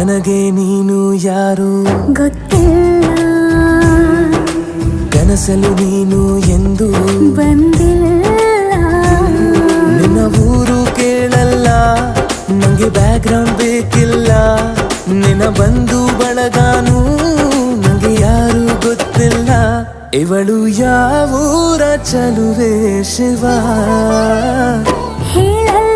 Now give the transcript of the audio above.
ನನಗೆ ನೀನು ಯಾರು ಗೊತ್ತಿಲ್ಲ, ಕನಸಲು ನೀನು ಎಂದು ಬಂದಿಲ್ಲ. ನಿನ್ನ ಊರು ಕೇಳಲ್ಲ, ನಂಗೆ ಬ್ಯಾಕ್ಗ್ರೌಂಡ್ ಬೇಕಿಲ್ಲ. ನಿನ್ನ ಬಂಧು ಬಳಗಾನು ನಂಗೆ ಯಾರು ಗೊತ್ತಿಲ್ಲ. ಇವಳು ಯಾವೂರ ಚಲುವೆ ಶಿವ ಹೇಳಲ್ಲ